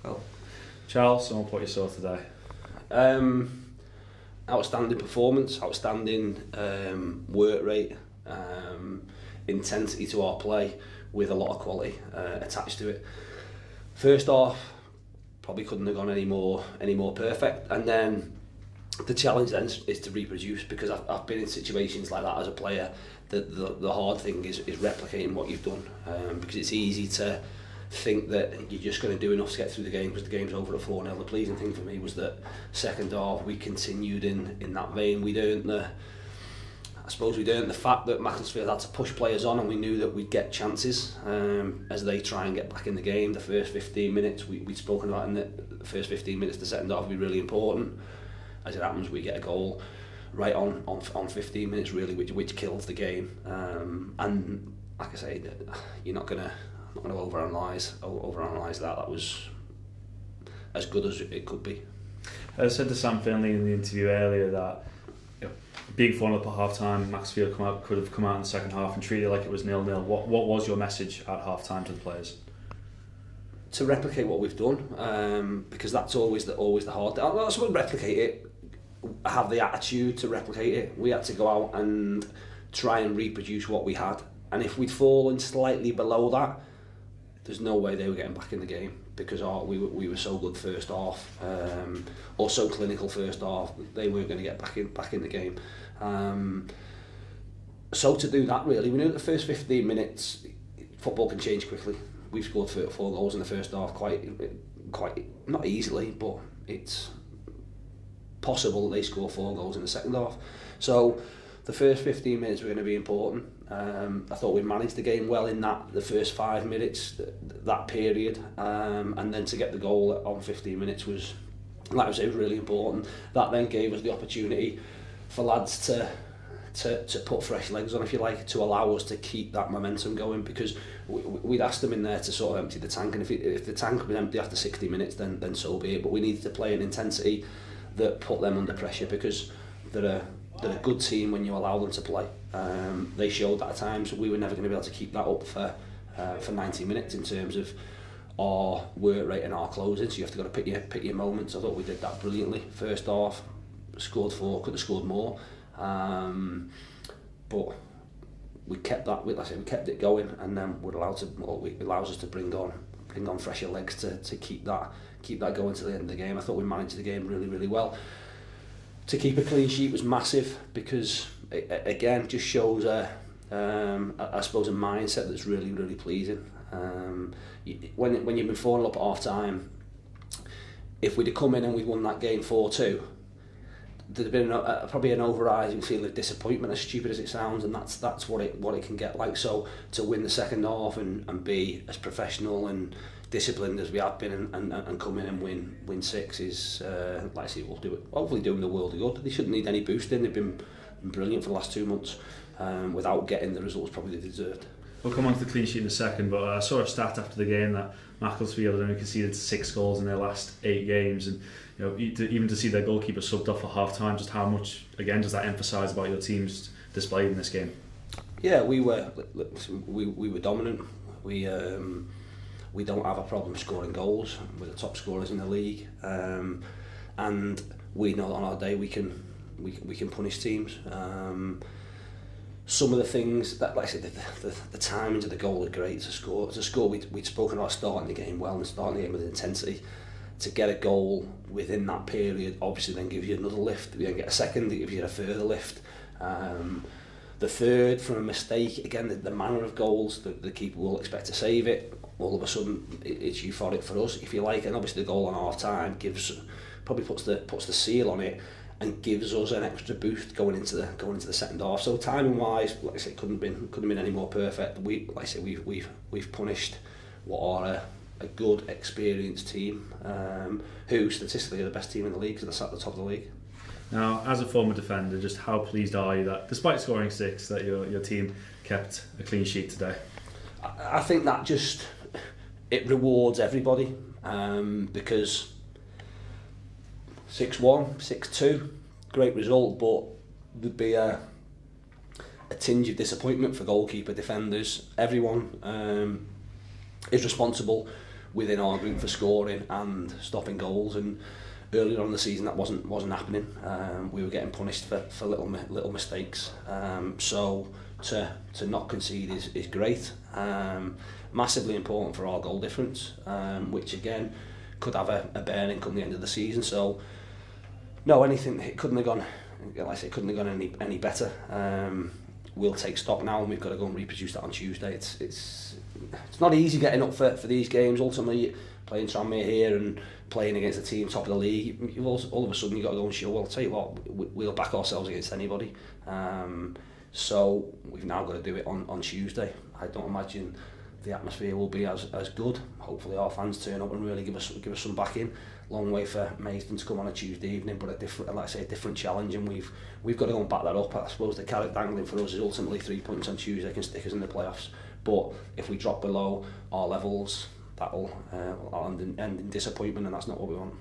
Well, Charles, on what you saw today? Outstanding performance, outstanding work rate, intensity to our play with a lot of quality attached to it. First half, probably couldn't have gone any more perfect, and then the challenge then is to reproduce, because I've been in situations like that as a player. The hard thing is replicating what you've done, because it's easy to think that you're just going to do enough to get through the game because the game's over at 4-0. The pleasing thing for me was that second half we continued in that vein. We'd earned the fact that Macclesfield had to push players on, and we knew that we'd get chances as they try and get back in the game. The first 15 minutes, we'd spoken about in the first 15 minutes, the second half would be really important. As it happens, we get a goal right on 15 minutes really, which kills the game. And like I say, you're not gonna overanalyze that. That was as good as it could be. I said to Sam Finley in the interview earlier that being 4-0 up at half time, Macclesfield could have come out in the second half and treated it like it was 0-0. What was your message at half time to the players? To replicate what we've done, because that's always the hard thing. I just want to replicate it, have the attitude to replicate it. We had to go out and try and reproduce what we had, and if we'd fallen slightly below that, there's no way they were getting back in the game, because we were so good first half, or so clinical first half. They weren't going to get back in the game. So to do that, really, we knew that the first 15 minutes, football can change quickly. We've scored 4 goals in the first half, quite not easily, but it's possible that they score 4 goals in the second half. So the first 15 minutes were going to be important. I thought we managed the game well in the first 5 minutes, that period, and then to get the goal on 15 minutes was, like I say, was really important. That then gave us the opportunity for lads to put fresh legs on, if you like, to allow us to keep that momentum going, because we'd asked them in there to sort of empty the tank, and if the tank was empty after 60 minutes, then so be it. But we needed to play an intensity that put them under pressure, because they're a good team when you allow them to play. They showed that at times. We were never going to be able to keep that up for 90 minutes in terms of our work rate and our closing, so you have to pick your moments. I thought we did that brilliantly. First half, scored 4, could have scored more, but we kept that. Like I said, we kept it going, and then it allows us to bring on fresher legs to keep that going to the end of the game. I thought we managed the game really, really well. To keep a clean sheet was massive, because it, again, just shows I suppose a mindset that's really, really pleasing. When you've been 4-0 up at half time, if we'd have come in and we'd won that game 4-2, there'd have been probably an overriding feeling of disappointment, as stupid as it sounds, and that's what it can get like. So to win the second half and be as professional and disciplined as we have been, and come in and win 6 is, like I say, we'll do it. Hopefully doing the world a good. They shouldn't need any boosting. They've been brilliant for the last 2 months, without getting the results probably they deserved. We'll come on to the clean sheet in a second, but I saw a stat after the game that Macclesfield only conceded 6 goals in their last 8 games, and even to see their goalkeeper subbed off at half time, just how much, again, does that emphasise about your team's display in this game? Yeah, we were dominant. We don't have a problem scoring goals. We're the top scorers in the league, and we know that on our day we can punish teams. Some of the things that, like I said, the timings of the goal are great to score. We'd spoken about starting the game well and starting the game with intensity. To get a goal within that period obviously then gives you another lift. You then get a second, it gives you a further lift. The third, from a mistake, again, the manner of goals, the keeper will expect to save it. All of a sudden, it's euphoric for us, if you like, and obviously the goal on half time probably puts the seal on it and gives us an extra boost going into the second half. So timing wise, like I say, couldn't have been any more perfect. We've punished what are a good, experienced team, who statistically are the best team in the league, because they're at the top of the league. Now, as a former defender, just how pleased are you that, despite scoring 6, that your team kept a clean sheet today? I think that it rewards everybody, because 6-1, 6-2, great result, but there'd be a tinge of disappointment for goalkeeper, defenders. Everyone is responsible. within our group for scoring and stopping goals, and earlier on in the season that wasn't happening. We were getting punished for little mistakes. So to not concede is great. Massively important for our goal difference, which again could have a bearing come the end of the season. So no, it couldn't have gone. Like I say, it couldn't have gone any better. We'll take stock now, and we've got to go and reproduce that on Tuesday. It's not easy getting up for these games. Ultimately, playing Tranmere here and playing against a team top of the league, all of a sudden you've got to go and show, well, I'll tell you what, we'll back ourselves against anybody. So we've now got to do it on Tuesday. I don't imagine the atmosphere will be as good. Hopefully our fans turn up and really give us some backing. Long way for Maidstone to come on a Tuesday evening, but a different challenge, and we've got to go and back that up. I suppose the carrot dangling for us is ultimately 3 points on Tuesday can stick us in the playoffs. But if we drop below our levels, that'll end in disappointment, and that's not what we want.